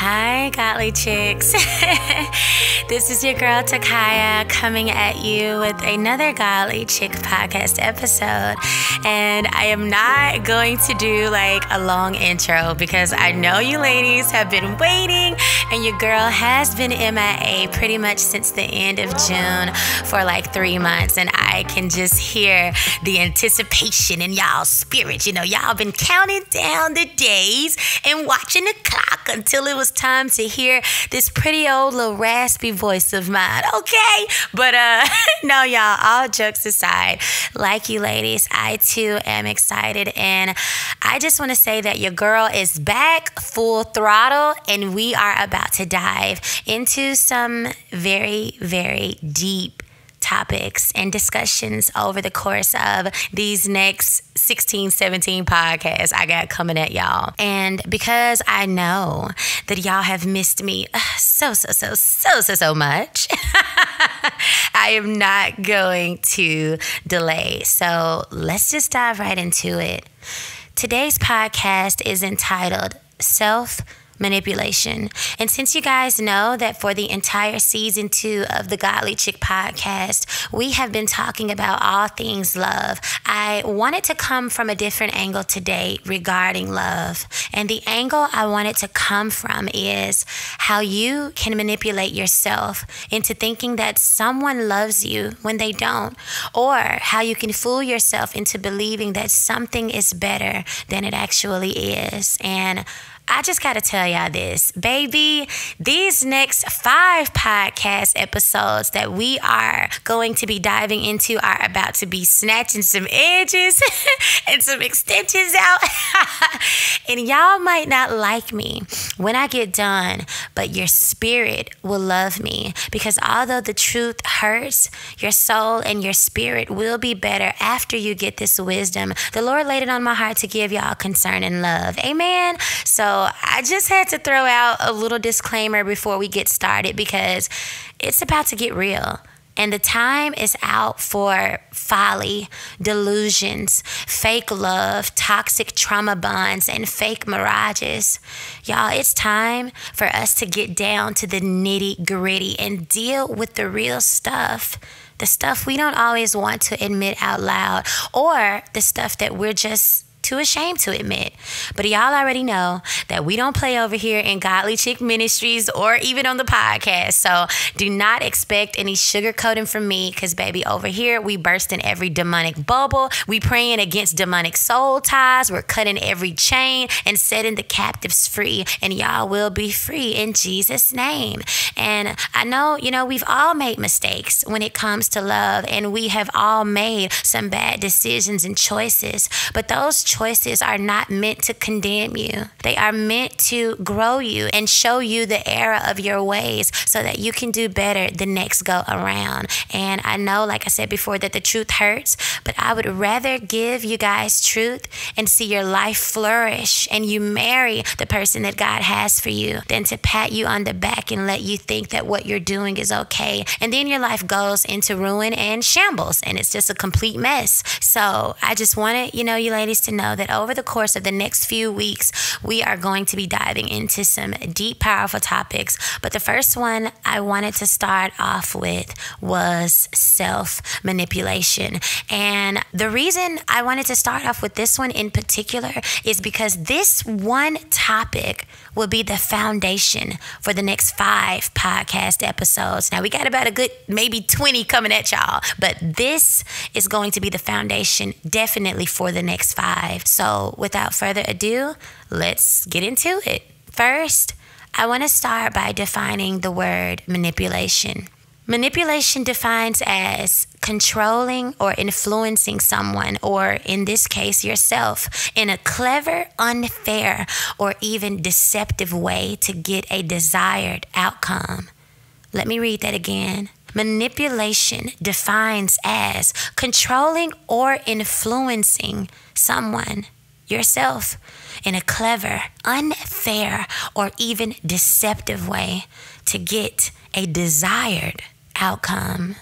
Hi, godly chicks. This is your girl Takyah coming at you with another Godly Chick podcast episode. And I am not going to do like a long intro because I know you ladies have been waiting and your girl has been MIA pretty much since the end of June for like 3 months. And I can just hear the anticipation in y'all's spirit. You know, y'all been counting down the days and watching the clock until it was time to hear this pretty old little raspy voice of mine, okay? But no, y'all, all jokes aside, like you ladies, I too am excited, and I just want to say that your girl is back full throttle, and we are about to dive into some very, very deep topics and discussions over the course of these next 16, 17 podcasts I got coming at y'all. And because I know that y'all have missed me so much, I am not going to delay. So let's just dive right into it. Today's podcast is entitled Self-Manipulation. And since you guys know that for the entire season 2 of the Godly Chick podcast, we have been talking about all things love, I wanted to come from a different angle today regarding love. And the angle I wanted to come from is how you can manipulate yourself into thinking that someone loves you when they don't, or how you can fool yourself into believing that something is better than it actually is. And I just got to tell y'all this, baby, these next 5 podcast episodes that we are going to be diving into are about to be snatching some edges and some extensions out. And y'all might not like me when I get done, but your spirit will love me, because although the truth hurts, your soul and your spirit will be better after you get this wisdom. The Lord laid it on my heart to give y'all concern and love. Amen. So I just had to throw out a little disclaimer before we get started, because it's about to get real. And the time is out for folly, delusions, fake love, toxic trauma bonds, and fake mirages. Y'all, it's time for us to get down to the nitty gritty and deal with the real stuff. The stuff we don't always want to admit out loud, or the stuff that we're just too ashamed to admit. But y'all already know that we don't play over here in Godly Chick Ministries or even on the podcast. So do not expect any sugarcoating from me, because baby, over here we burst in every demonic bubble. We praying against demonic soul ties. We're cutting every chain and setting the captives free. And y'all will be free in Jesus' name. And I know, we've all made mistakes when it comes to love, and we have all made some bad decisions and choices. But those choices are not meant to condemn you. They are meant to grow you and show you the error of your ways so that you can do better the next go around. And I know, like I said before, that the truth hurts, but I would rather give you guys truth and see your life flourish and you marry the person that God has for you than to pat you on the back and let you think that what you're doing is okay. And then your life goes into ruin and shambles, and it's just a complete mess. So I just wanted, you ladies to know that over the course of the next few weeks, we are going to be diving into some deep, powerful topics. But the first one I wanted to start off with was self-manipulation. And the reason I wanted to start off with this one in particular is because this one topic will be the foundation for the next 5 podcast episodes. Now, we got about a good maybe 20 coming at y'all, but this is going to be the foundation definitely for the next 5. So without further ado, let's get into it. First, I want to start by defining the word manipulation. Manipulation defines as controlling or influencing someone, or in this case, yourself, in a clever, unfair, or even deceptive way to get a desired outcome. Let me read that again. Manipulation defines as controlling or influencing someone, yourself, in a clever, unfair, or even deceptive way to get a desired outcome.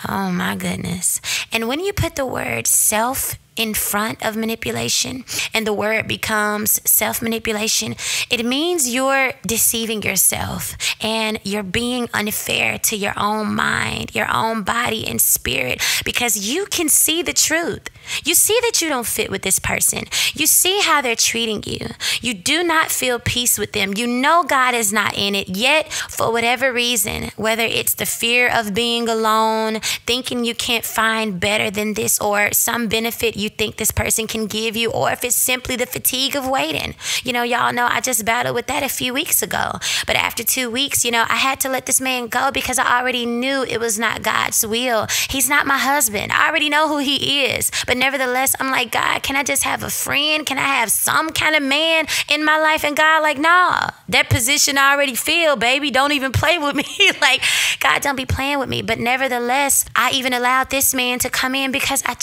Oh my goodness. And when you put the word self in front of manipulation and the word becomes self-manipulation, it means you're deceiving yourself and you're being unfair to your own mind, your own body and spirit, because you can see the truth. You see that you don't fit with this person. You see how they're treating you. You do not feel peace with them. You know God is not in it, yet for whatever reason, whether it's the fear of being alone, thinking you can't find better than this, or some benefit you think this person can give you, or if it's simply the fatigue of waiting. Y'all know I just battled with that a few weeks ago. But after 2 weeks, I had to let this man go because I already knew it was not God's will. He's not my husband. I already know who he is. But nevertheless, I'm like, God, can I just have a friend? Can I have some kind of man in my life? And God, like, nah, that position I already feel, baby. Don't even play with me. Like, God, don't be playing with me. But nevertheless, I even allowed this man to come in because I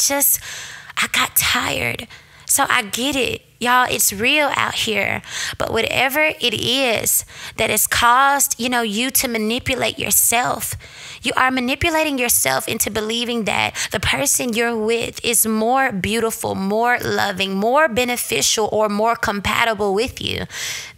got tired. So I get it. Y'all, it's real out here. But whatever it is that has caused, you to manipulate yourself, you are manipulating yourself into believing that the person you're with is more beautiful, more loving, more beneficial, or more compatible with you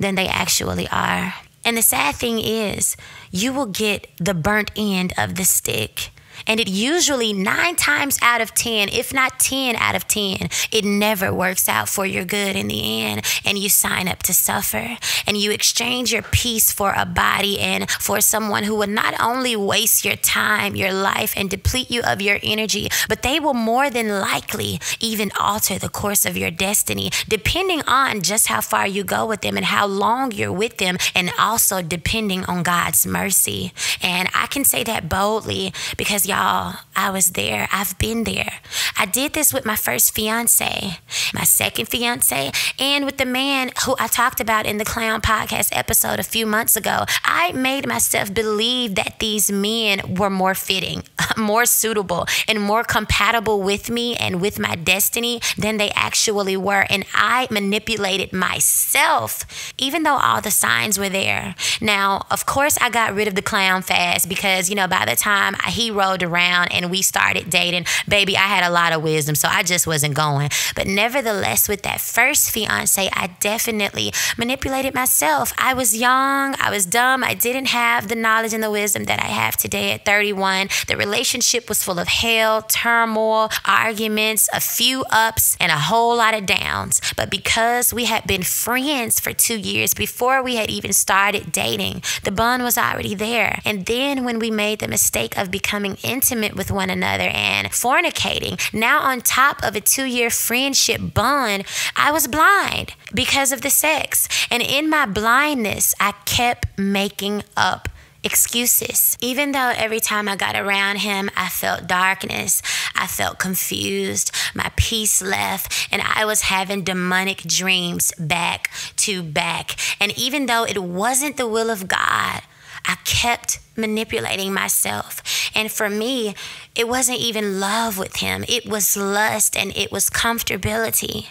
than they actually are. And the sad thing is, you will get the burnt end of the stick. And it usually 9 times out of 10, if not 10 out of 10, it never works out for your good in the end. And you sign up to suffer. And you exchange your peace for a body and for someone who will not only waste your time, your life, and deplete you of your energy, but they will more than likely even alter the course of your destiny, depending on just how far you go with them and how long you're with them, and also depending on God's mercy. And I can say that boldly because, y'all, I was there. I've been there. I did this with my first fiance, my second fiance, and with the man who I talked about in the Clown Podcast episode a few months ago. I made myself believe that these men were more fitting, more suitable, and more compatible with me and with my destiny than they actually were. And I manipulated myself, even though all the signs were there. Now, of course, I got rid of the clown fast because, by the time he rolled around and we started dating, baby, I had a lot of wisdom, so I just wasn't going. But nevertheless, with that first fiance, I definitely manipulated myself. I was young, I was dumb, I didn't have the knowledge and the wisdom that I have today at 31. The relationship was full of hell, turmoil, arguments, a few ups, and a whole lot of downs. But because we had been friends for 2 years before we had even started dating, the bond was already there. And then when we made the mistake of becoming intimate with one another and fornicating, now on top of a 2-year friendship bond, I was blind because of the sex. And in my blindness, I kept making up excuses. Even though every time I got around him, I felt darkness, I felt confused, my peace left, and I was having demonic dreams back to back. And even though it wasn't the will of God, I kept manipulating myself. And for me, it wasn't even love with him. It was lust and it was comfortability.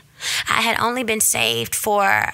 I had only been saved for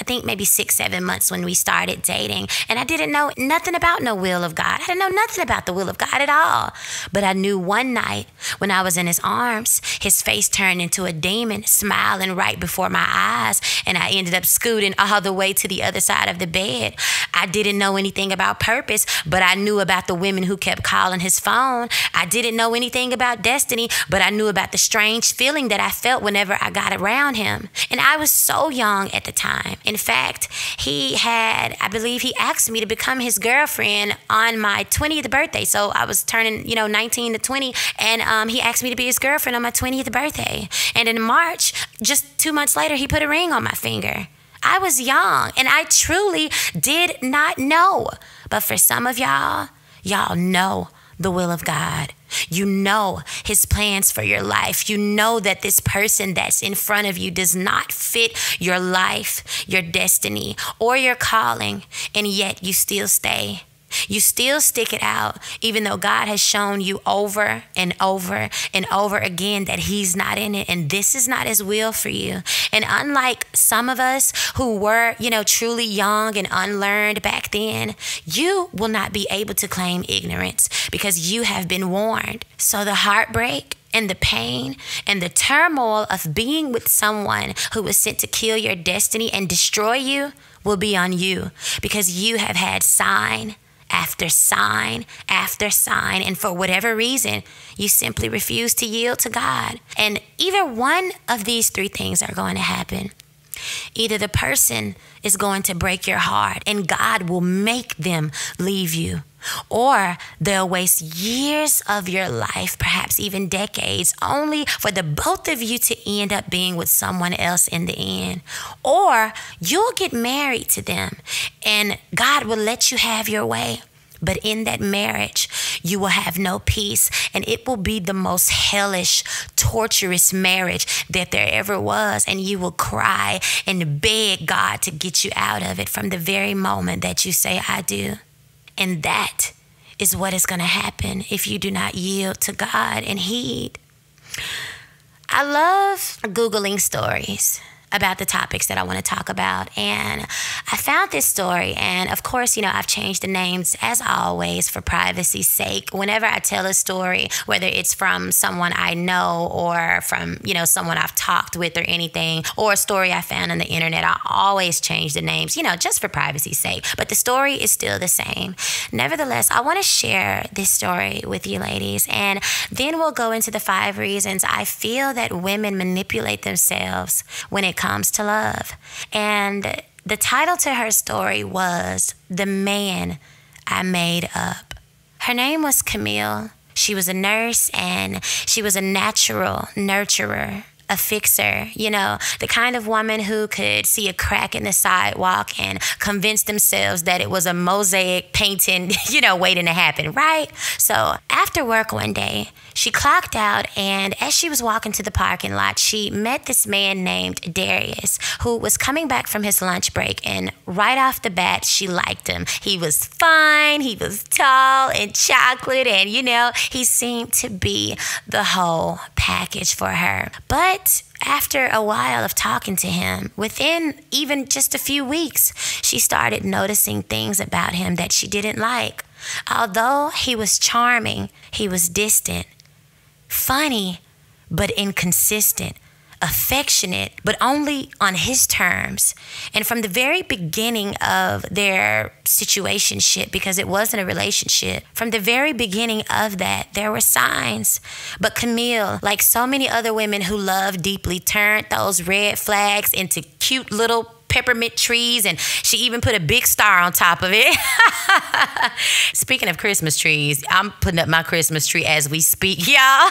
I think maybe 6-7 months when we started dating. And I didn't know nothing about no will of God. I didn't know nothing about the will of God at all. But I knew one night when I was in his arms, his face turned into a demon, smiling right before my eyes. And I ended up scooting all the way to the other side of the bed. I didn't know anything about purpose, but I knew about the women who kept calling his phone. I didn't know anything about destiny, but I knew about the strange feeling that I felt whenever I got around him. And I was so young at the time. In fact, I believe he asked me to become his girlfriend on my 20th birthday. So I was turning, 19 to 20, and he asked me to be his girlfriend on my 20th birthday. And in March, just 2 months later, he put a ring on my finger. I was young, and I truly did not know. But for some of y'all know the will of God. You know his plans for your life. You know that this person that's in front of you does not fit your life, your destiny, or your calling, and yet you still stay. You still stick it out, even though God has shown you over and over and over again that He's not in it and this is not His will for you. And unlike some of us who were, truly young and unlearned back then, you will not be able to claim ignorance because you have been warned. So the heartbreak and the pain and the turmoil of being with someone who was sent to kill your destiny and destroy you will be on you because you have had sign after sign after sign, and for whatever reason, you simply refuse to yield to God. And either one of these three things are going to happen. Either the person is going to break your heart and God will make them leave you, or they'll waste years of your life, perhaps even decades, only for the both of you to end up being with someone else in the end. Or you'll get married to them and God will let you have your way. But in that marriage, you will have no peace, and it will be the most hellish, torturous marriage that there ever was. And you will cry and beg God to get you out of it from the very moment that you say, I do. And that is what is going to happen if you do not yield to God and heed. I love Googling stories about the topics that I want to talk about. And I found this story, and of course, I've changed the names as always for privacy's sake. Whenever I tell a story, whether it's from someone I know or from, someone I've talked with or anything, or a story I found on the internet, I always change the names, just for privacy's sake. But the story is still the same. Nevertheless, I want to share this story with you ladies, and then we'll go into the 5 reasons I feel that women manipulate themselves when it comes to love. And the title to her story was The Man I Made Up. Her name was Camille. She was a nurse and she was a natural nurturer, a fixer, the kind of woman who could see a crack in the sidewalk and convince themselves that it was a mosaic painting, waiting to happen, right? So after work one day, she clocked out, and as she was walking to the parking lot, she met this man named Darius, who was coming back from his lunch break, and right off the bat, she liked him. He was fine, he was tall and chocolate, and, he seemed to be the whole package for her. But after a while of talking to him, within even just a few weeks, she started noticing things about him that she didn't like. Although he was charming, he was distant, funny, but inconsistent, affectionate, but only on his terms. And from the very beginning of their situationship, because it wasn't a relationship, from the very beginning of that, there were signs. But Camille, like so many other women who love deeply, turned those red flags into cute little peppermint trees, and she even put a big star on top of it. Speaking of Christmas trees, I'm putting up my Christmas tree as we speak, y'all.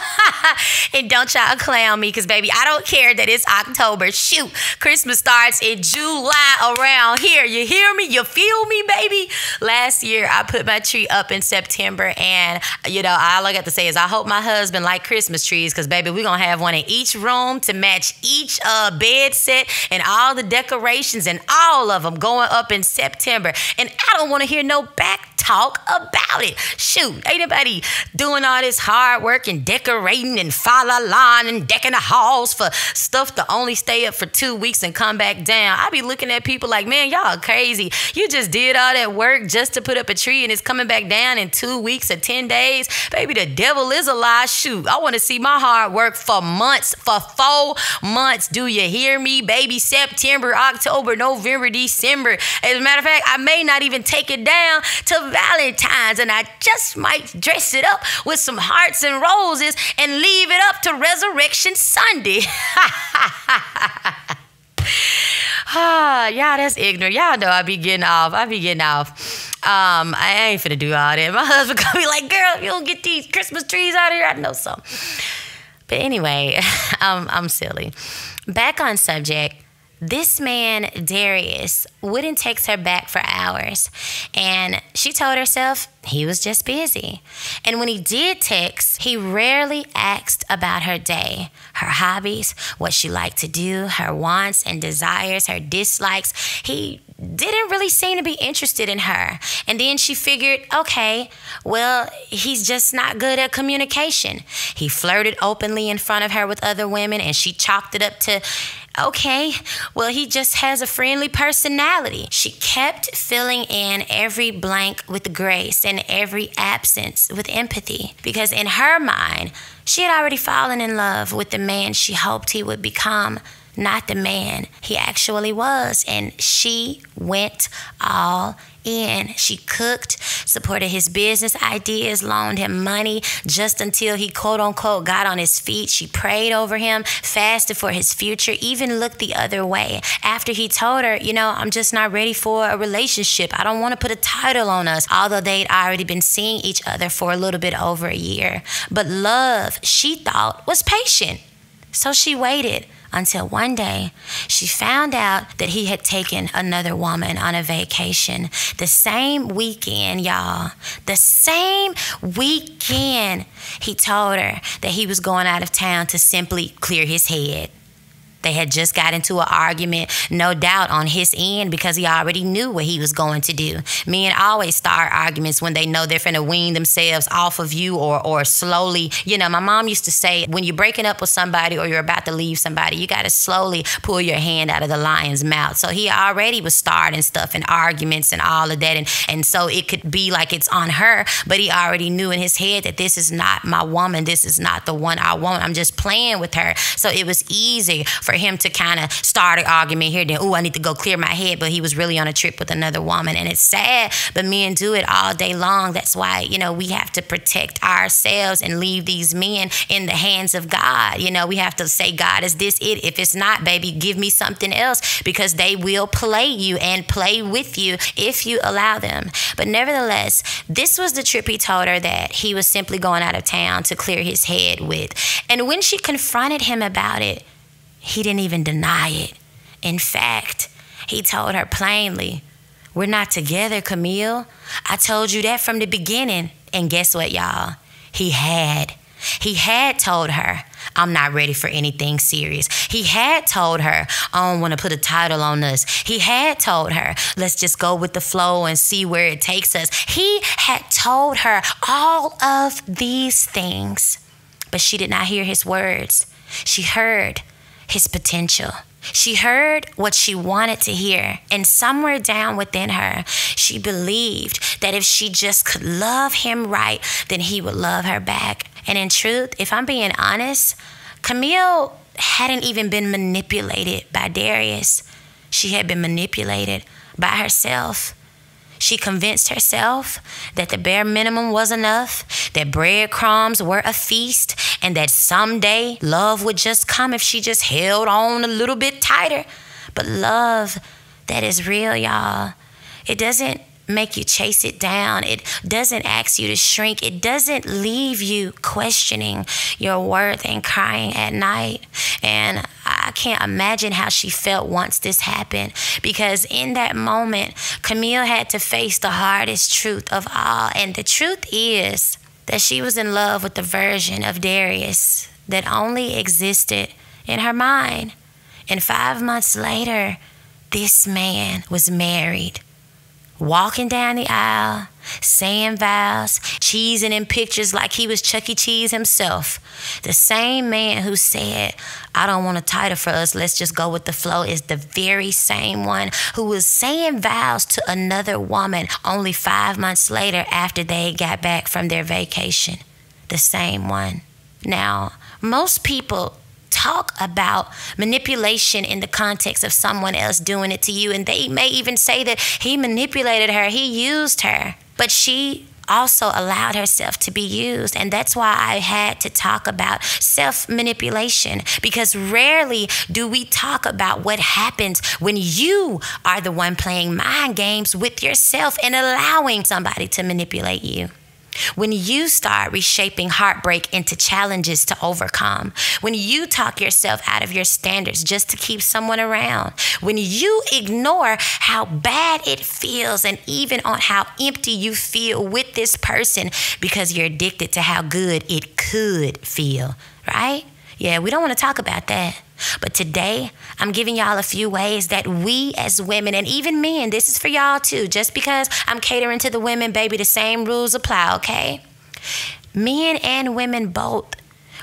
And don't y'all clown me, because baby, I don't care that it's October. Shoot, Christmas starts in July around here. You hear me? You feel me, baby? Last year, I put my tree up in September, and all I got to say is I hope my husband like Christmas trees, because baby, we're gonna have one in each room to match each bed set and all the decorations, and all of them going up in September. And I don't want to hear no back talk about it. Shoot, ain't nobody doing all this hard work and decorating and fa la la and decking the halls for stuff to only stay up for 2 weeks and come back down. I be looking at people like, man, y'all crazy. You just did all that work just to put up a tree and it's coming back down in 2 weeks or 10 days. Baby, the devil is a lie. Shoot, I want to see my hard work for months, for 4 months. Do you hear me, baby? September, October, November, December. As a matter of fact, I may not even take it down to Valentine's, and I just might dress it up with some hearts and roses and leave it up to Resurrection Sunday. Y'all, that's ignorant. Y'all know I be getting off. I ain't finna do all that. My husband gonna be like, girl, if you don't get these Christmas trees out of here, I know some. But anyway, I'm silly. Back on subject. This man, Darius, wouldn't text her back for hours. And she told herself he was just busy. And when he did text, he rarely asked about her day, her hobbies, what she liked to do, her wants and desires, her dislikes. He didn't really seem to be interested in her. And then she figured, okay, well, he's just not good at communication. He flirted openly in front of her with other women, and she chalked it up to, okay, well, he just has a friendly personality. She kept filling in every blank with grace and every absence with empathy, because in her mind, she had already fallen in love with the man she hoped he would become, not the man he actually was. And she went all in. She cooked, supported his business ideas, loaned him money just until he quote unquote got on his feet. She prayed over him, fasted for his future, even looked the other way after he told her, I'm just not ready for a relationship. I don't want to put a title on us, although they'd already been seeing each other for a little bit over a year. But love, she thought, was patient. So she waited until one day she found out that he had taken another woman on a vacation. The same weekend, y'all. The same weekend he told her that he was going out of town to simply clear his head. They had just got into an argument, no doubt on his end, because he already knew what he was going to do. Men always start arguments when they know they're finna wean themselves off of you or slowly. My mom used to say, when you're breaking up with somebody or you're about to leave somebody, you got to slowly pull your hand out of the lion's mouth. So he already was starting stuff and arguments and all of that. And so it could be like it's on her, but he already knew in his head that this is not my woman. This is not the one I want. I'm just playing with her. So it was easy for him to kind of start an argument here, then, I need to go clear my head, but he was really on a trip with another woman. And it's sad, but men do it all day long. That's why, we have to protect ourselves and leave these men in the hands of God. We have to say, God, is this it? If it's not, baby, give me something else, because they will play you and play with you if you allow them. But nevertheless, this was the trip he told her that he was simply going out of town to clear his head with. And when she confronted him about it, he didn't even deny it. In fact, he told her plainly, we're not together, Camille. I told you that from the beginning. And guess what, y'all? He had told her, I'm not ready for anything serious. He had told her, I don't want to put a title on us. He had told her, let's just go with the flow and see where it takes us. He had told her all of these things, but she did not hear his words. She heard his potential. She heard what she wanted to hear, and somewhere down within her, she believed that if she just could love him right, then he would love her back. And in truth, if I'm being honest, Camille hadn't even been manipulated by Darius. She had been manipulated by herself. She convinced herself that the bare minimum was enough, that breadcrumbs were a feast, and that someday love would just come if she just held on a little bit tighter. But love that is real, y'all, it doesn't make you chase it down. It doesn't ask you to shrink. It doesn't leave you questioning your worth and crying at night. And I can't imagine how she felt once this happened, because in that moment, Camille had to face the hardest truth of all. And the truth is that she was in love with the version of Darius that only existed in her mind. And 5 months later, this man was married, walking down the aisle, saying vows, cheesing in pictures like he was Chuck E. Cheese himself. The same man who said, I don't want a title for us, let's just go with the flow, is the very same one who was saying vows to another woman only 5 months later after they got back from their vacation. The same one. Now, most people talk about manipulation in the context of someone else doing it to you, and they may even say that he manipulated her, he used her. But she also allowed herself to be used, and that's why I had to talk about self-manipulation, because rarely do we talk about what happens when you are the one playing mind games with yourself and allowing somebody to manipulate you. When you start reshaping heartbreak into challenges to overcome, when you talk yourself out of your standards just to keep someone around, when you ignore how bad it feels and even on how empty you feel with this person because you're addicted to how good it could feel, right? Yeah, we don't want to talk about that. But today, I'm giving y'all a few ways that we as women, and even men, this is for y'all too. Just because I'm catering to the women, baby, the same rules apply, okay? Men and women both.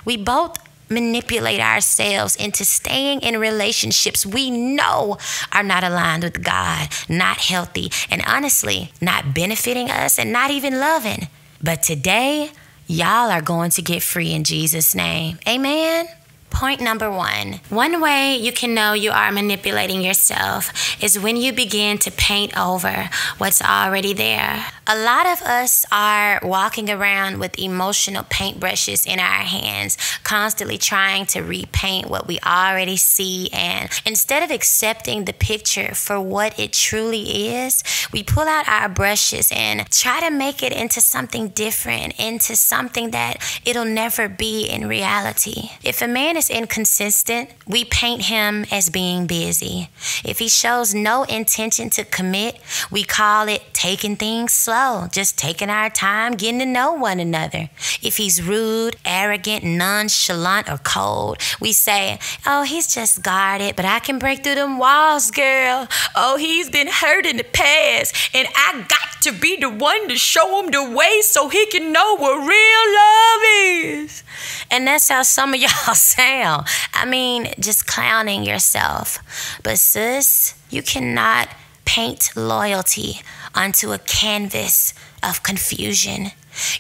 We both manipulate ourselves into staying in relationships we know are not aligned with God, not healthy, and honestly, not benefiting us and not even loving. But today, y'all are going to get free in Jesus' name. Amen. Point number one. One way you can know you are manipulating yourself is when you begin to paint over what's already there. A lot of us are walking around with emotional paintbrushes in our hands, constantly trying to repaint what we already see. And instead of accepting the picture for what it truly is, we pull out our brushes and try to make it into something different, into something that it'll never be in reality. If a man is inconsistent, we paint him as being busy. If he shows no intention to commit, we call it taking things slow, just taking our time, getting to know one another. If he's rude, arrogant, nonchalant, or cold, we say, oh, he's just guarded, but I can break through them walls, girl. Oh, he's been hurt in the past, and I got to be the one to show him the way so he can know what real love is. And that's how some of y'all sound. I mean, just clowning yourself. But sis, you cannot paint loyalty onto a canvas of confusion.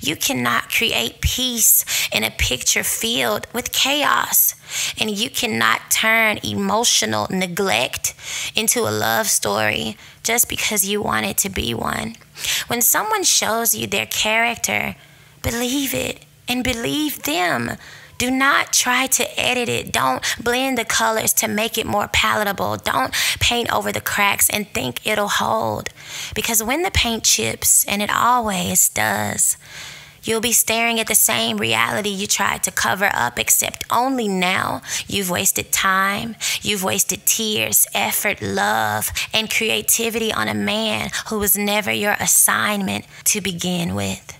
You cannot create peace in a picture filled with chaos. And you cannot turn emotional neglect into a love story just because you want it to be one. When someone shows you their character, believe it and believe them. Do not try to edit it. Don't blend the colors to make it more palatable. Don't paint over the cracks and think it'll hold. Because when the paint chips, and it always does, you'll be staring at the same reality you tried to cover up, except only now you've wasted time, you've wasted tears, effort, love, and creativity on a man who was never your assignment to begin with.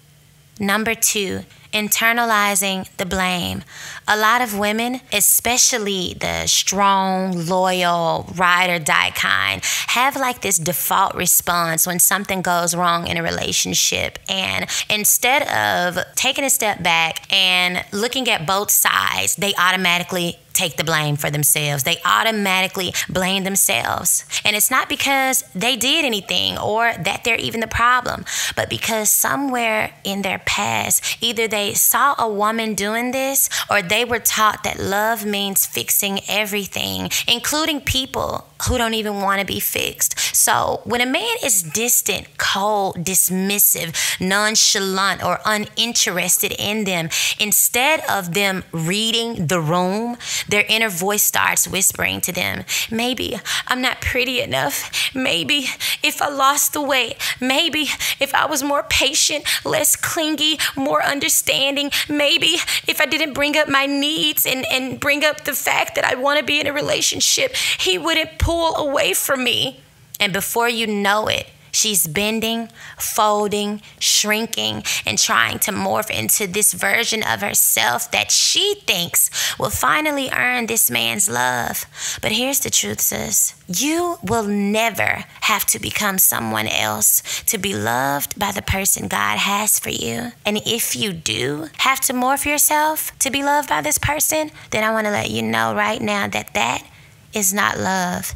Number two, internalizing the blame. A lot of women, especially the strong, loyal, ride or die kind, have like this default response when something goes wrong in a relationship. And instead of taking a step back and looking at both sides, they automatically take the blame for themselves. They automatically blame themselves. And it's not because they did anything or that they're even the problem, but because somewhere in their past, either they saw a woman doing this or they were taught that love means fixing everything, including people who don't even want to be fixed. So when a man is distant, cold, dismissive, nonchalant, or uninterested in them, instead of them reading the room, their inner voice starts whispering to them, maybe I'm not pretty enough. Maybe if I lost the weight. Maybe if I was more patient, less clingy, more understanding. Maybe if I didn't bring up my needs and bring up the fact that I want to be in a relationship, he wouldn't pull away from me. And before you know it, she's bending, folding, shrinking, and trying to morph into this version of herself that she thinks will finally earn this man's love. But here's the truth, sis. You will never have to become someone else to be loved by the person God has for you. And if you do have to morph yourself to be loved by this person, then I want to let you know right now that that is not love.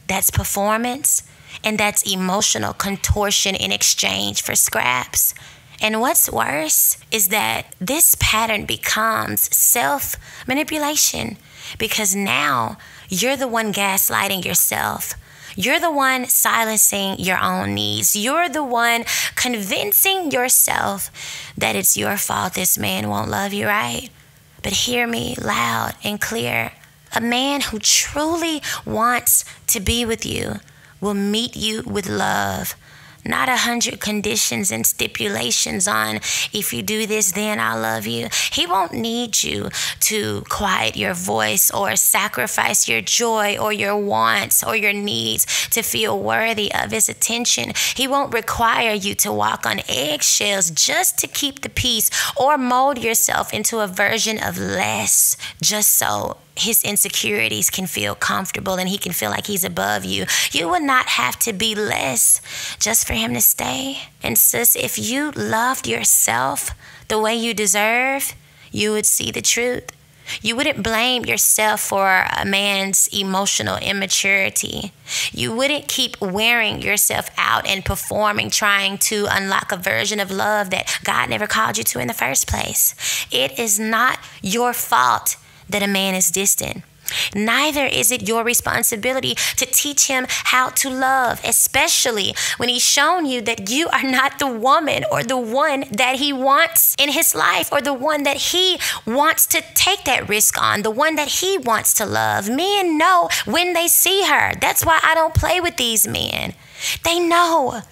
That's performance. And that's emotional contortion in exchange for scraps. And what's worse is that this pattern becomes self-manipulation because now you're the one gaslighting yourself. You're the one silencing your own needs. You're the one convincing yourself that it's your fault this man won't love you right. But hear me loud and clear. A man who truly wants to be with you will meet you with love, not 100 conditions and stipulations on if you do this, then I'll love you. He won't need you to quiet your voice or sacrifice your joy or your wants or your needs to feel worthy of his attention. He won't require you to walk on eggshells just to keep the peace or mold yourself into a version of less just so his insecurities can feel comfortable and he can feel like he's above you. You would not have to be less just for him to stay. And sis, if you loved yourself the way you deserve, you would see the truth. You wouldn't blame yourself for a man's emotional immaturity. You wouldn't keep wearing yourself out and performing, trying to unlock a version of love that God never called you to in the first place. It is not your fault that a man is distant. Neither is it your responsibility to teach him how to love, especially when he's shown you that you are not the woman or the one that he wants in his life, or the one that he wants to take that risk on, the one that he wants to love. Men know when they see her. That's why I don't play with these men. They know.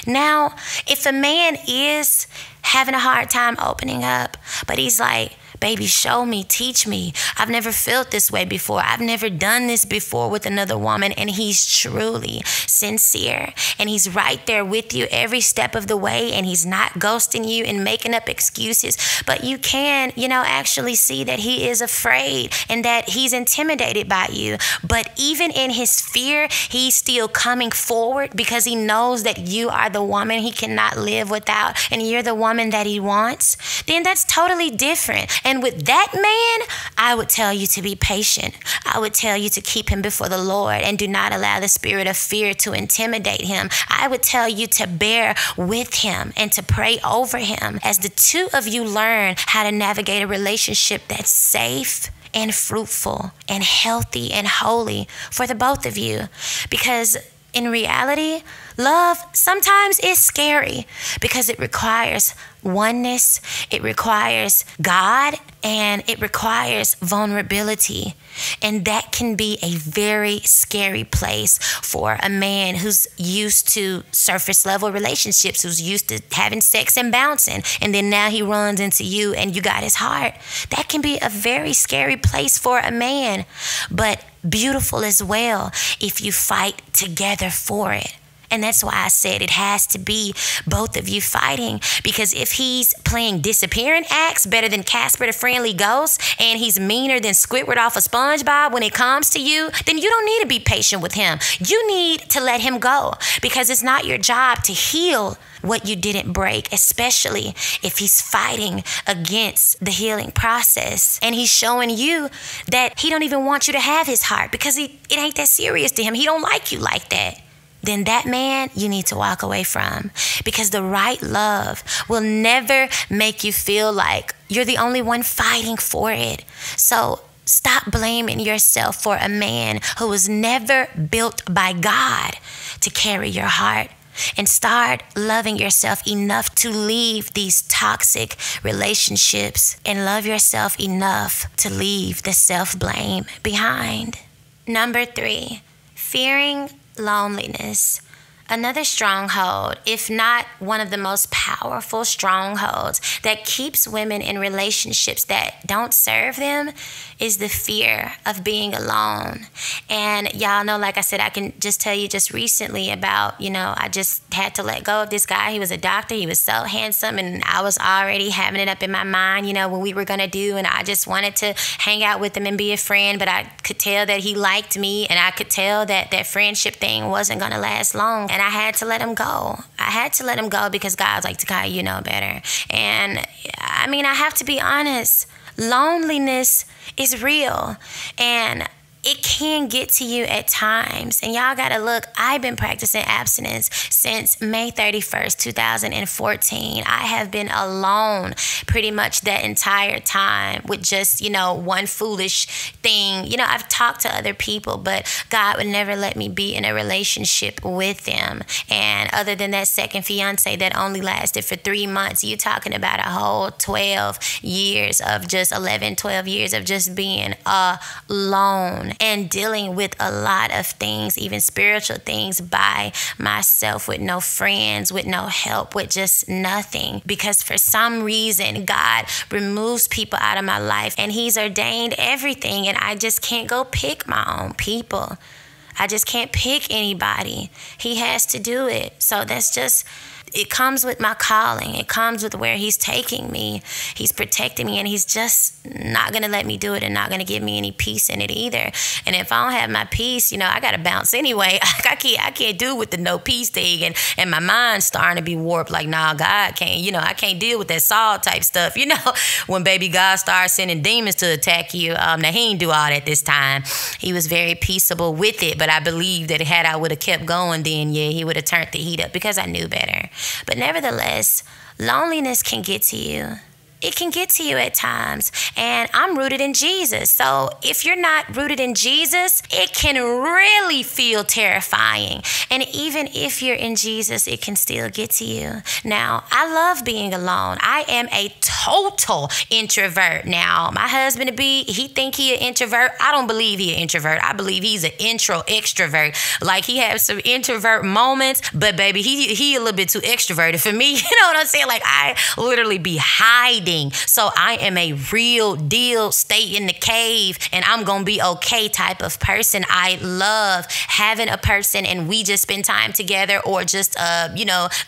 Now, if a man is having a hard time opening up, but he's like, baby, show me, teach me. I've never felt this way before. I've never done this before with another woman. And he's truly sincere. And he's right there with you every step of the way. And he's not ghosting you and making up excuses. But you can, actually see that he is afraid and that he's intimidated by you. But even in his fear, he's still coming forward because he knows that you are the woman he cannot live without. And you're the woman that he wants. Then that's totally different. And with that man, I would tell you to be patient. I would tell you to keep him before the Lord and do not allow the spirit of fear to intimidate him. I would tell you to bear with him and to pray over him as the two of you learn how to navigate a relationship that's safe and fruitful and healthy and holy for the both of you. Because in reality, love sometimes is scary because it requires oneness, it requires God, and it requires vulnerability. And that can be a very scary place for a man who's used to surface level relationships, who's used to having sex and bouncing, and then now he runs into you and you got his heart. That can be a very scary place for a man, but beautiful as well if you fight together for it. And that's why I said it has to be both of you fighting, because if he's playing disappearing acts better than Casper the Friendly Ghost, and he's meaner than Squidward off of SpongeBob when it comes to you, then you don't need to be patient with him. You need to let him go, because it's not your job to heal what you didn't break, especially if he's fighting against the healing process. And he's showing you that he don't even want you to have his heart because it ain't that serious to him. He don't like you like that. Then that man you need to walk away from, because the right love will never make you feel like you're the only one fighting for it. So stop blaming yourself for a man who was never built by God to carry your heart, and start loving yourself enough to leave these toxic relationships and love yourself enough to leave the self-blame behind. Number 3, fearing loneliness. Another stronghold, if not one of the most powerful strongholds that keeps women in relationships that don't serve them, is the fear of being alone. And y'all know, like I said, I can just tell you just recently about, I just had to let go of this guy. He was a doctor. He was so handsome, and I was already having it up in my mind, what we were going to do. And I just wanted to hang out with him and be a friend, but I could tell that he liked me, and I could tell that that friendship thing wasn't going to last long. And I had to let him go. I had to let him go because God's like, Takyah, you know better. And I have to be honest. Loneliness is real, and it can get to you at times. And y'all gotta look, I've been practicing abstinence since May 31st, 2014. I have been alone pretty much that entire time with just, one foolish thing. I've talked to other people, but God would never let me be in a relationship with them. And other than that second fiance that only lasted for 3 months, you're talking about a whole 12 years of just 11, 12 years of just being alone. alone and dealing with a lot of things, even spiritual things, by myself, with no friends, with no help, with just nothing. Because for some reason, God removes people out of my life and He's ordained everything, and I just can't go pick my own people. I just can't pick anybody. He has to do it. So that's just, it comes with my calling. It comes with where He's taking me. He's protecting me, and He's just not going to let me do it and not going to give me any peace in it either. And if I don't have my peace, I got to bounce anyway. I can't do with the no peace thing, and my mind's starting to be warped. Like, nah, God can't, I can't deal with that Saul type stuff. When baby God starts sending demons to attack you, now He ain't do all that this time. He was very peaceable with it, but I believe that had I would have kept going, then yeah, He would have turned the heat up because I knew better. But nevertheless, loneliness can get to you. It can get to you at times. And I'm rooted in Jesus. So if you're not rooted in Jesus, it can really feel terrifying. And even if you're in Jesus, it can still get to you. Now, I love being alone. I am a total introvert. Now, my husband he think he an introvert. I don't believe he an introvert. I believe he's an intro extrovert. Like, he has some introvert moments, but baby, he a little bit too extroverted for me. You know what I'm saying? Like, I literally be hiding. So I am a real deal, stay in the cave and I'm going to be okay type of person. I love having a person and we just spend time together, or just,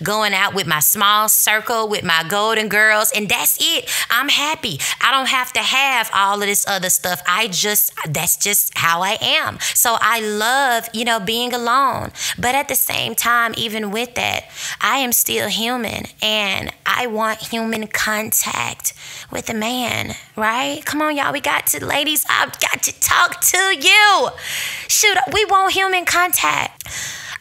going out with my small circle with my golden girls. And that's it. I'm happy. I don't have to have all of this other stuff. That's just how I am. So I love, being alone. But at the same time, even with that, I am still human and I want human contact with a man, right? Come on, y'all. Ladies, I've got to talk to you. Shoot, we want human contact.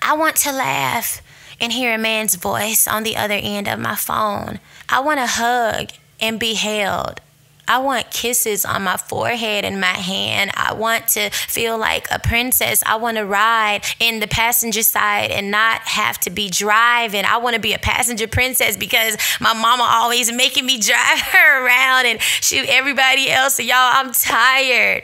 I want to laugh and hear a man's voice on the other end of my phone. I want to hug and be held. I want kisses on my forehead and my hand. I want to feel like a princess. I want to ride in the passenger side and not have to be driving. I want to be a passenger princess because my mama always making me drive her around and shoot everybody else. So y'all, I'm tired.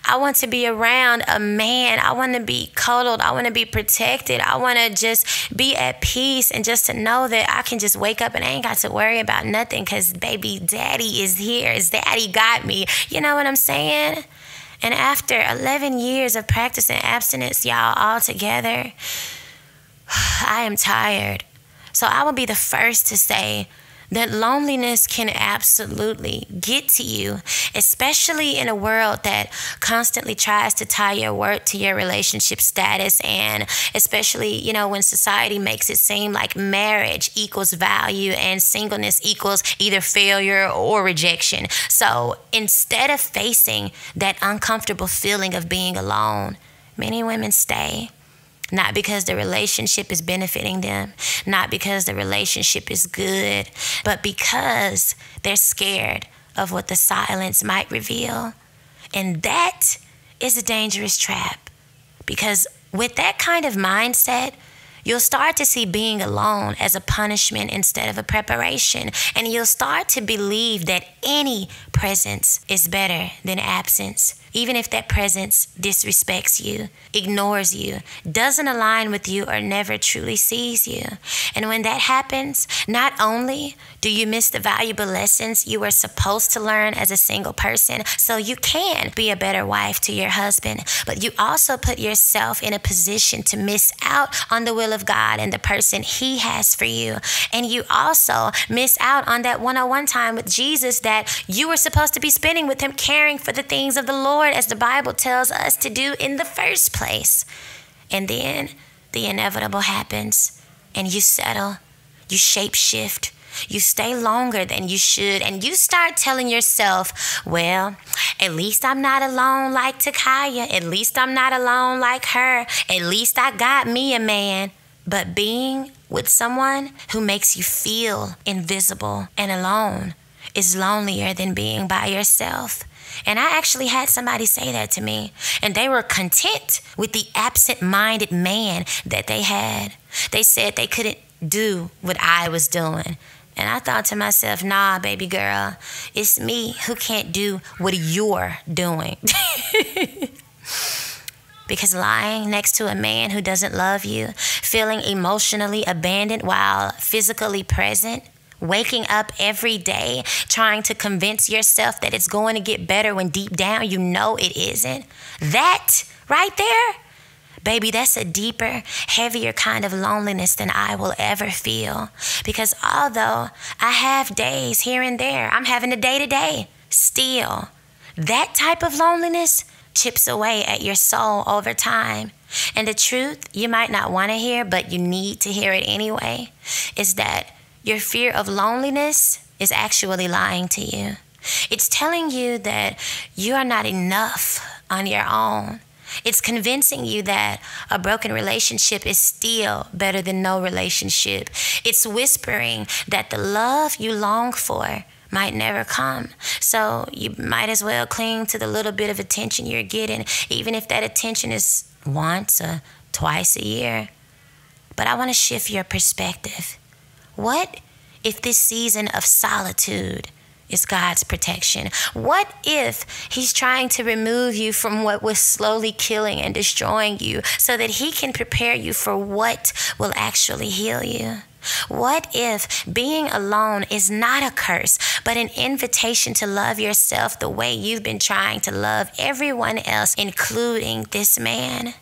I want to be around a man. I want to be cuddled. I want to be protected. I want to just be at peace and just to know that I can just wake up and I ain't got to worry about nothing because baby daddy is here. His daddy got me. You know what I'm saying? And after 11 years of practicing abstinence, y'all, all together, I am tired. So I will be the first to say that loneliness can absolutely get to you, especially in a world that constantly tries to tie your worth to your relationship status, and especially, when society makes it seem like marriage equals value and singleness equals either failure or rejection. So instead of facing that uncomfortable feeling of being alone, many women stay. Not because the relationship is benefiting them, not because the relationship is good, but because they're scared of what the silence might reveal. And that is a dangerous trap, because with that kind of mindset, you'll start to see being alone as a punishment instead of a preparation. And you'll start to believe that any presence is better than absence. Even if that presence disrespects you, ignores you, doesn't align with you, or never truly sees you. And when that happens, not only do you miss the valuable lessons you were supposed to learn as a single person so you can be a better wife to your husband, but you also put yourself in a position to miss out on the will of God and the person He has for you. And you also miss out on that one-on-one time with Jesus that you were supposed to be spending with Him, caring for the things of the Lord, as the Bible tells us to do in the first place. And then the inevitable happens and you settle, you shape shift, you stay longer than you should, and you start telling yourself, well, at least I'm not alone like Takyah. At least I'm not alone like her. At least I got me a man. But being with someone who makes you feel invisible and alone is lonelier than being by yourself. And I actually had somebody say that to me, and they were content with the absent-minded man that they had. They said they couldn't do what I was doing. And I thought to myself, nah, baby girl, it's me who can't do what you're doing. Because lying next to a man who doesn't love you, feeling emotionally abandoned while physically present, waking up every day trying to convince yourself that it's going to get better when deep down you know it isn't, that right there, baby, that's a deeper, heavier kind of loneliness than I will ever feel. Because although I have days here and there, I'm having a day-to-day, still, that type of loneliness chips away at your soul over time. And the truth you might not want to hear, but you need to hear it anyway, is that your fear of loneliness is actually lying to you. It's telling you that you are not enough on your own. It's convincing you that a broken relationship is still better than no relationship. It's whispering that the love you long for might never come. So you might as well cling to the little bit of attention you're getting, even if that attention is once or twice a year. But I want to shift your perspective. What if this season of solitude is God's protection? What if he's trying to remove you from what was slowly killing and destroying you so that he can prepare you for what will actually heal you? What if being alone is not a curse, but an invitation to love yourself the way you've been trying to love everyone else, including this man?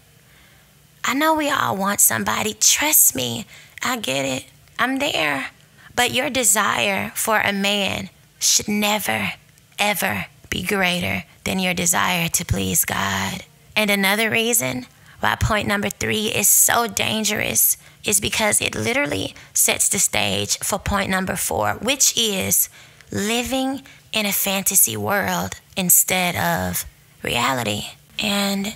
I know we all want somebody. Trust me, I get it. I'm there. But your desire for a man should never, ever be greater than your desire to please God. And another reason why point number 3 is so dangerous is because it literally sets the stage for point number 4, which is living in a fantasy world instead of reality. And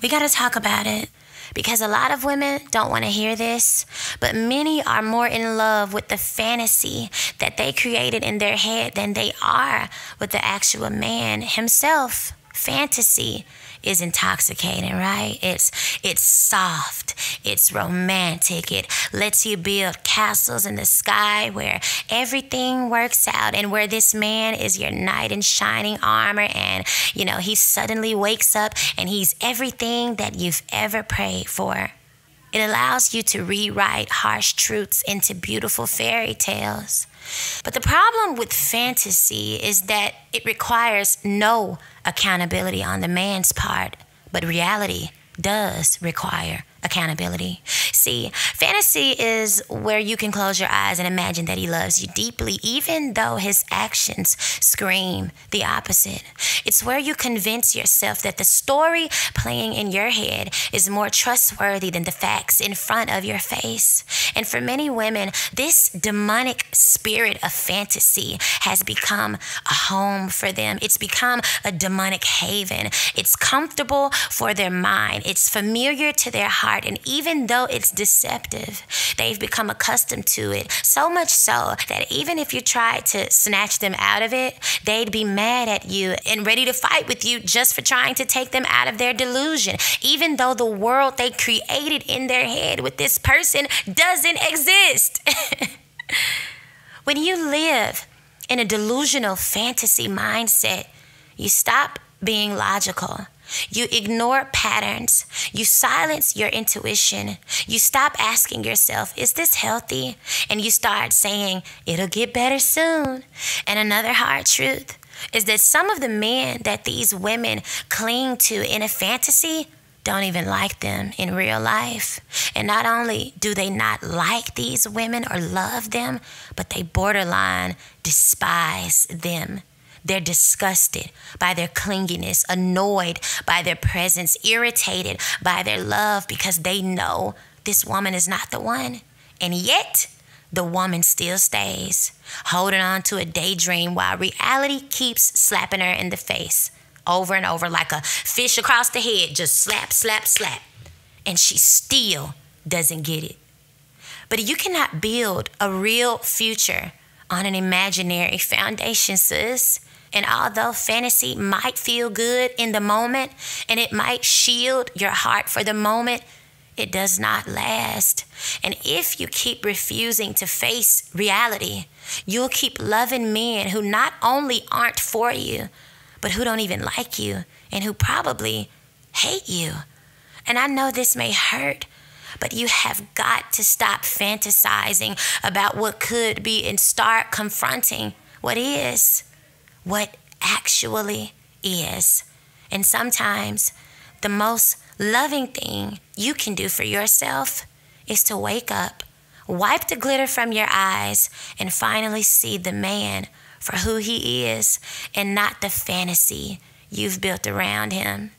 we got to talk about it because a lot of women don't want to hear this, but many are more in love with the fantasy that they created in their head than they are with the actual man himself. Fantasy is intoxicating, right? It's soft, it's romantic, it lets you build castles in the sky where everything works out and where this man is your knight in shining armor and, he suddenly wakes up and he's everything that you've ever prayed for. It allows you to rewrite harsh truths into beautiful fairy tales. But the problem with fantasy is that it requires no accountability on the man's part, but reality does require accountability. See, fantasy is where you can close your eyes and imagine that he loves you deeply, even though his actions scream the opposite. It's where you convince yourself that the story playing in your head is more trustworthy than the facts in front of your face. And for many women, this demonic spirit of fantasy has become a home for them. It's become a demonic haven. It's comfortable for their mind. It's familiar to their heart. And even though it's deceptive, they've become accustomed to it. So much so that even if you tried to snatch them out of it, they'd be mad at you and ready to fight with you just for trying to take them out of their delusion, even though the world they created in their head with this person doesn't exist. When you live in a delusional fantasy mindset, you stop being logical. You ignore patterns. You silence your intuition. You stop asking yourself, is this healthy? And you start saying, it'll get better soon. And another hard truth is that some of the men that these women cling to in a fantasy don't even like them in real life. And not only do they not like these women or love them, but they borderline despise them. They're disgusted by their clinginess, annoyed by their presence, irritated by their love because they know this woman is not the one. And yet, the woman still stays, holding on to a daydream while reality keeps slapping her in the face over and over like a fish across the head, just slap, slap, slap. And she still doesn't get it. But you cannot build a real future on an imaginary foundation, sis. And although fantasy might feel good in the moment and it might shield your heart for the moment, it does not last. And if you keep refusing to face reality, you'll keep loving men who not only aren't for you, but who don't even like you and who probably hate you. And I know this may hurt, but you have got to stop fantasizing about what could be and start confronting what is, what actually is. And sometimes the most loving thing you can do for yourself is to wake up, wipe the glitter from your eyes, and finally see the man for who he is and not the fantasy you've built around him.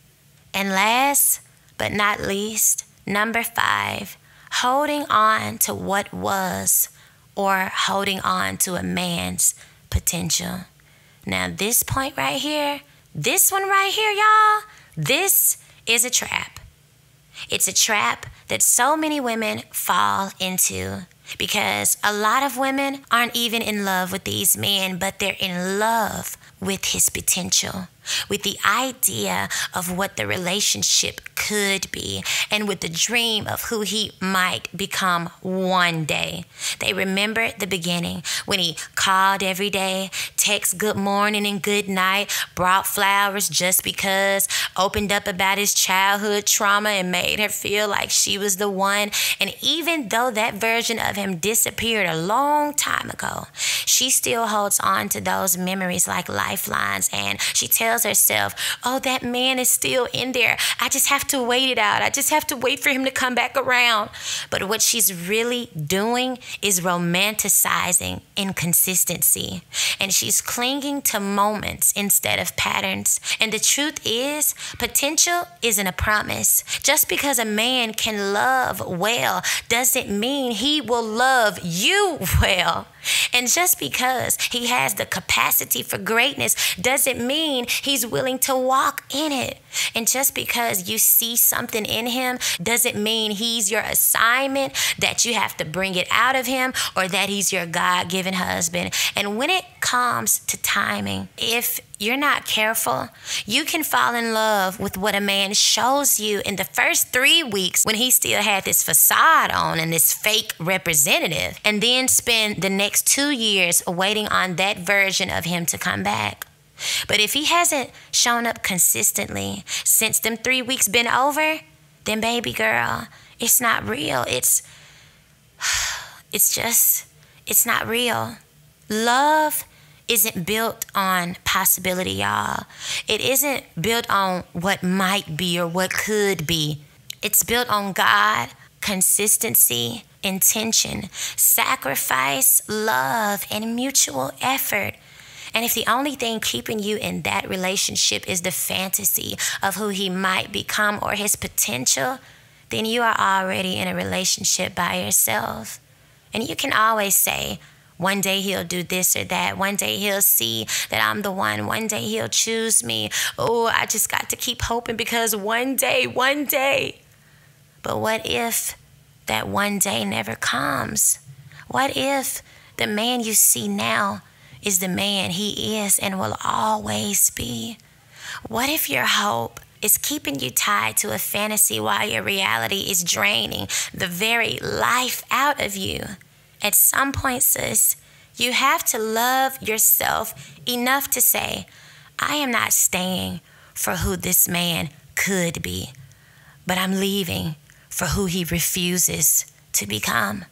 And last but not least, number 5, holding on to what was or holding on to a man's potential. Now, this point right here, this one right here, y'all, this is a trap. It's a trap that so many women fall into because a lot of women aren't even in love with these men, but they're in love with his potential, with the idea of what the relationship could be, and with the dream of who he might become one day. They remember the beginning when he called every day, text good morning and good night, brought flowers just because, opened up about his childhood trauma and made her feel like she was the one. And even though that version of him disappeared a long time ago, she still holds on to those memories like lifelines, and she tells herself, oh, that man is still in there. I just have to wait it out. I just have to wait for him to come back around. But what she's really doing is romanticizing inconsistency, and she's clinging to moments instead of patterns. And the truth is, potential isn't a promise. Just because a man can love well doesn't mean he will love you well. And just because he has the capacity for greatness doesn't mean he's willing to walk in it. And just because you see something in him doesn't mean he's your assignment, that you have to bring it out of him, or that he's your God-given husband. And when it comes to timing, if you're not careful, you can fall in love with what a man shows you in the first 3 weeks when he still had this facade on and this fake representative, and then spend the next 2 years waiting on that version of him to come back. But if he hasn't shown up consistently since them 3 weeks been over, then baby girl, it's not real. It's not real. Love isn't built on possibility, y'all. It isn't built on what might be or what could be. It's built on God, consistency, intention, sacrifice, love, and mutual effort. And if the only thing keeping you in that relationship is the fantasy of who he might become or his potential, then you are already in a relationship by yourself. And you can always say, one day he'll do this or that. One day he'll see that I'm the one. One day he'll choose me. Oh, I just got to keep hoping because one day. But what if that one day never comes? What if the man you see now is the man he is and will always be? What if your hope is keeping you tied to a fantasy while your reality is draining the very life out of you? At some point, sis, you have to love yourself enough to say, I am not staying for who this man could be, but I'm leaving for who he refuses to become.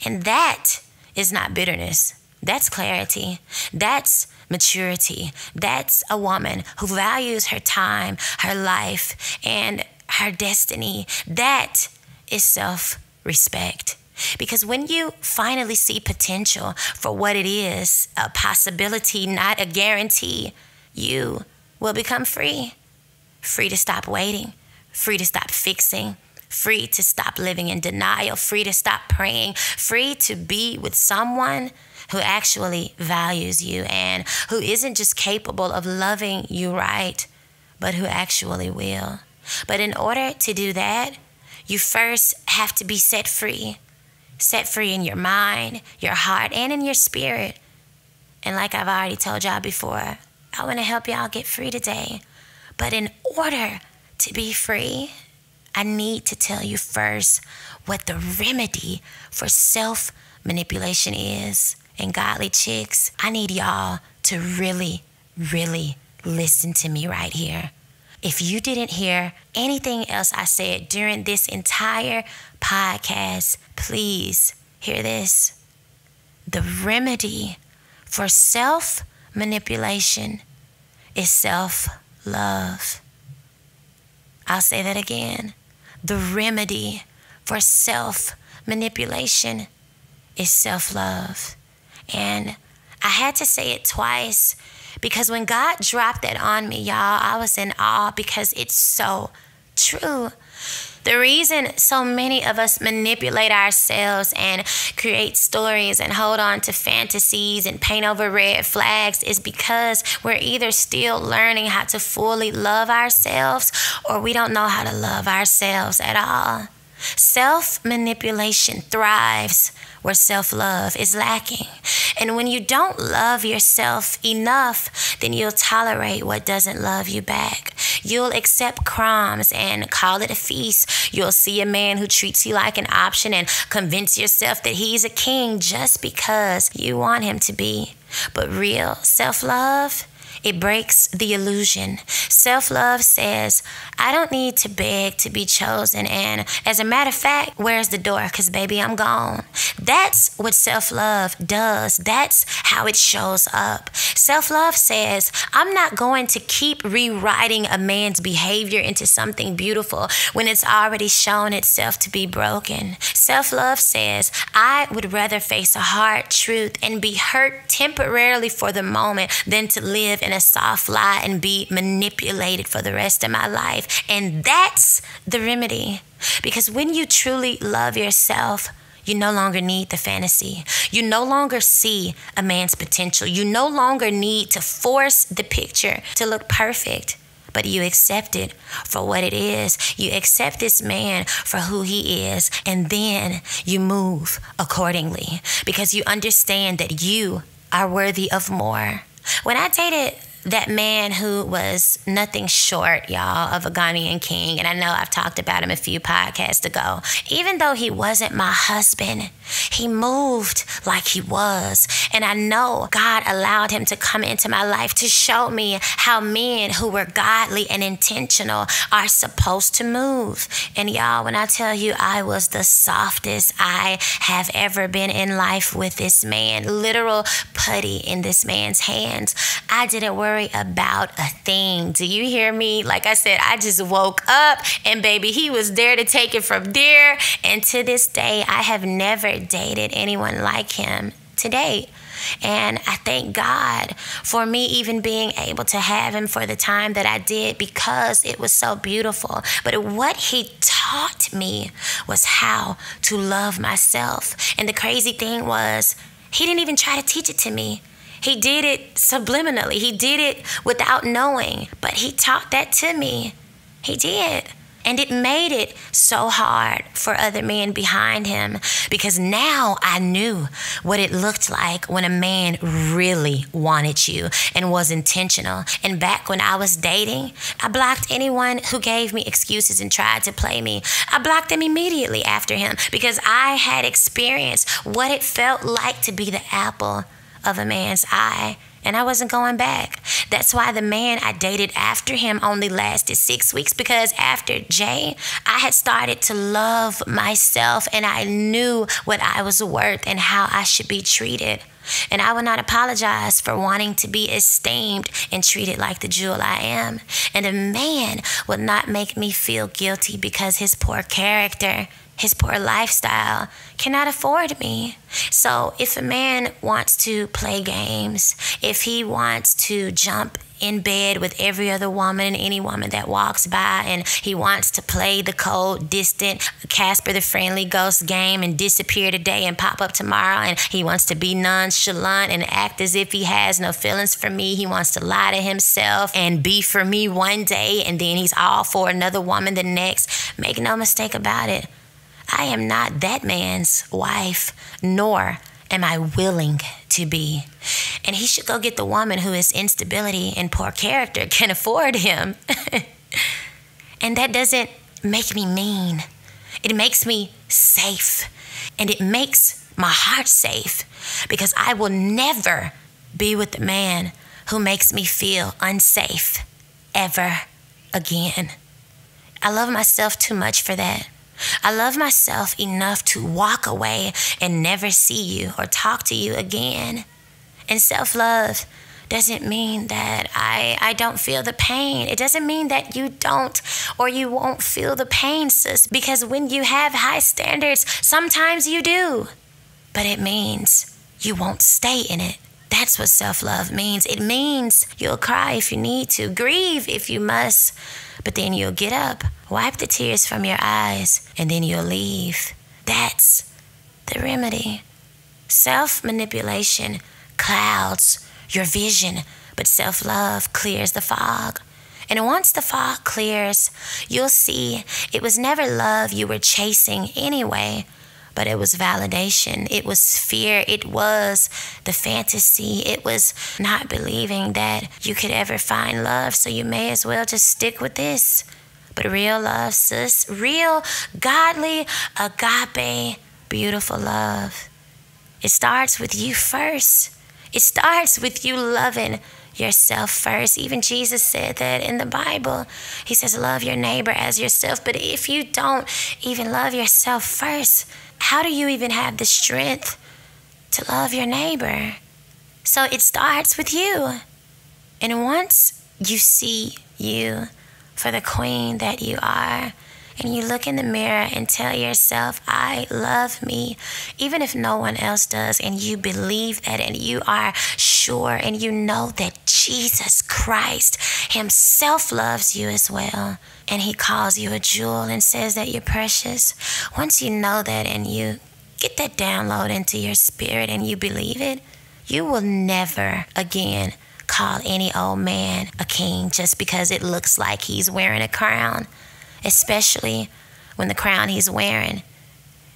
And that is not bitterness. That's clarity. That's maturity. That's a woman who values her time, her life, and her destiny. That is self-respect. Because when you finally see potential for what it is, a possibility, not a guarantee, you will become free. Free to stop waiting, free to stop fixing, free to stop living in denial, free to stop praying, free to be with someone who actually values you and who isn't just capable of loving you right, but who actually will. But in order to do that, you first have to be set free. Set free in your mind, your heart, and in your spirit. And like I've already told y'all before, I want to help y'all get free today. But in order to be free, I need to tell you first what the remedy for self-manipulation is. And godly chicks, I need y'all to really, really listen to me right here. if you didn't hear anything else I said during this entire podcast, please hear this. The remedy for self-manipulation is self-love. I'll say that again. The remedy for self-manipulation is self-love. And I had to say it twice because when God dropped that on me, y'all, I was in awe because it's so true. The reason so many of us manipulate ourselves and create stories and hold on to fantasies and paint over red flags is because we're either still learning how to fully love ourselves or we don't know how to love ourselves at all. Self-manipulation thrives where self-love is lacking. And when you don't love yourself enough, then you'll tolerate what doesn't love you back. You'll accept crumbs and call it a feast. You'll see a man who treats you like an option and convince yourself that he's a king just because you want him to be. But real self-love, it breaks the illusion. Self-love says, I don't need to beg to be chosen. And as a matter of fact, where's the door? Because baby, I'm gone. That's what self-love does. That's how it shows up. Self-love says, I'm not going to keep rewriting a man's behavior into something beautiful when it's already shown itself to be broken. Self-love says, I would rather face a hard truth and be hurt temporarily for the moment than to live in a soft lie and be manipulated for the rest of my life. And that's the remedy. Because when you truly love yourself, you no longer need the fantasy. You no longer see a man's potential. You no longer need to force the picture to look perfect, but you accept it for what it is. You accept this man for who he is, and then you move accordingly because you understand that you are worthy of more. When I dated that man who was nothing short, y'all, of a Ghanaian king, and I know I've talked about him a few podcasts ago, even though he wasn't my husband, he moved like he was. And I know God allowed him to come into my life to show me how men who were godly and intentional are supposed to move. And y'all, when I tell you I was the softest I have ever been in life with this man, literal putty in this man's hands, I didn't worry about a thing. Do you hear me? Like I said, I just woke up and baby, he was there to take it from there. And to this day, I have never dated anyone like him to date. And I thank God for me even being able to have him for the time that I did because it was so beautiful. But what he taught me was how to love myself. And the crazy thing was, he didn't even try to teach it to me. He did it subliminally. He did it without knowing. But he taught that to me. He did. And it made it so hard for other men behind him because now I knew what it looked like when a man really wanted you and was intentional. And back when I was dating, I blocked anyone who gave me excuses and tried to play me. I blocked them immediately after him because I had experienced what it felt like to be the apple of a man's eye, and I wasn't going back. That's why the man I dated after him only lasted 6 weeks, because after Jay, I had started to love myself and I knew what I was worth and how I should be treated. And I would not apologize for wanting to be esteemed and treated like the jewel I am. And a man would not make me feel guilty because his poor character, his poor lifestyle cannot afford me. So if a man wants to play games, if he wants to jump in bed with every other woman, any woman that walks by, and he wants to play the cold, distant Casper the Friendly Ghost game and disappear today and pop up tomorrow, and he wants to be nonchalant and act as if he has no feelings for me, he wants to lie to himself and be for me one day and then he's all for another woman the next, make no mistake about it, I am not that man's wife, nor am I willing to be. And he should go get the woman who is instability and poor character can afford him. And that doesn't make me mean. It makes me safe. And it makes my heart safe because I will never be with the man who makes me feel unsafe ever again. I love myself too much for that. I love myself enough to walk away and never see you or talk to you again. And self-love doesn't mean that I don't feel the pain. It doesn't mean that you don't or you won't feel the pain, sis. Because when you have high standards, sometimes you do. But it means you won't stay in it. That's what self-love means. It means you'll cry if you need to, grieve if you must, but then you'll get up, wipe the tears from your eyes, and then you'll leave. That's the remedy. Self-manipulation clouds your vision, but self-love clears the fog. And once the fog clears, you'll see it was never love you were chasing anyway, but it was validation. It was fear. It was the fantasy. It was not believing that you could ever find love, so you may as well just stick with this. But real love, sis, real, godly, agape, beautiful love, it starts with you first. It starts with you loving yourself first. Even Jesus said that in the Bible. He says, love your neighbor as yourself. But if you don't even love yourself first, how do you even have the strength to love your neighbor? So it starts with you. And once you see you for the queen that you are, and you look in the mirror and tell yourself, I love me, even if no one else does, and you believe that, and you are sure, and you know that Jesus Christ himself loves you as well, and he calls you a jewel and says that you're precious. Once you know that and you get that download into your spirit and you believe it, you will never again call any old man a king just because it looks like he's wearing a crown. Especially when the crown he's wearing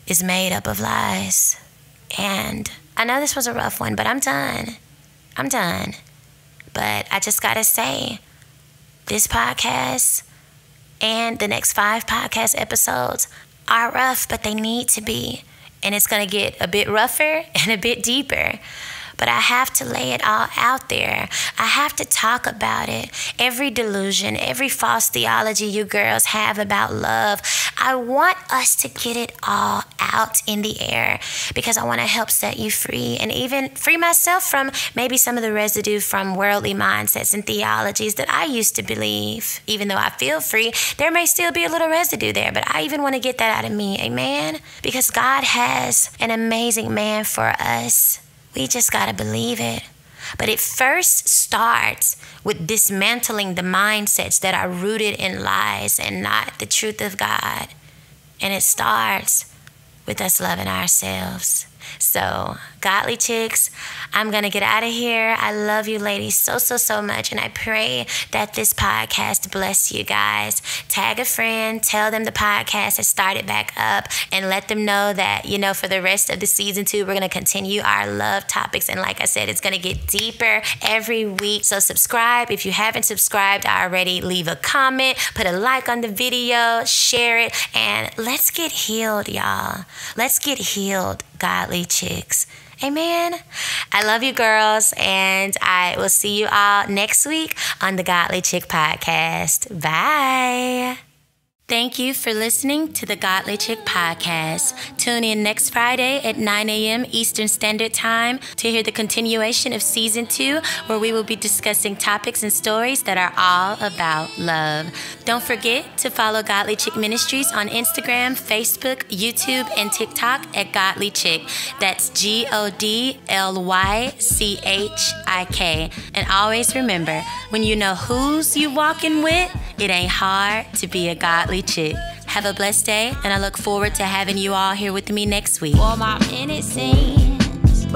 is made up of lies. And I know this was a rough one, but I'm done. But I just gotta say, this podcast and the next 5 podcast episodes are rough, but they need to be. And it's gonna get a bit rougher and a bit deeper. But I have to lay it all out there. I have to talk about it. Every delusion, every false theology you girls have about love, I want us to get it all out in the air because I want to help set you free and even free myself from maybe some of the residue from worldly mindsets and theologies that I used to believe. Even though I feel free, there may still be a little residue there, but I even want to get that out of me. Amen? Because God has an amazing man for us. We just got to believe it. But it first starts with dismantling the mindsets that are rooted in lies and not the truth of God. And it starts with us loving ourselves. So, godly chicks, I'm going to get out of here. I love you ladies so much. And I pray that this podcast bless you guys. Tag a friend. Tell them the podcast has started back up. And let them know that, for the rest of the season 2, we're going to continue our love topics. And like I said, it's going to get deeper every week. So subscribe. If you haven't subscribed already, leave a comment. Put a like on the video. Share it. And let's get healed, y'all. Let's get healed, godly chicks. Amen. I love you girls, and I will see you all next week on the Godly Chick Podcast. Bye. Thank you for listening to the Godly Chick Podcast. Tune in next Friday at 9 a.m. Eastern Standard Time to hear the continuation of Season 2, where we will be discussing topics and stories that are all about love. Don't forget to follow Godly Chick Ministries on Instagram, Facebook, YouTube, and TikTok at Godly Chick. That's GODLYCHIK. And always remember, when you know who's you walking with, it ain't hard to be a godly chick. Have a blessed day, and I look forward to having you all here with me next week. For my innocence.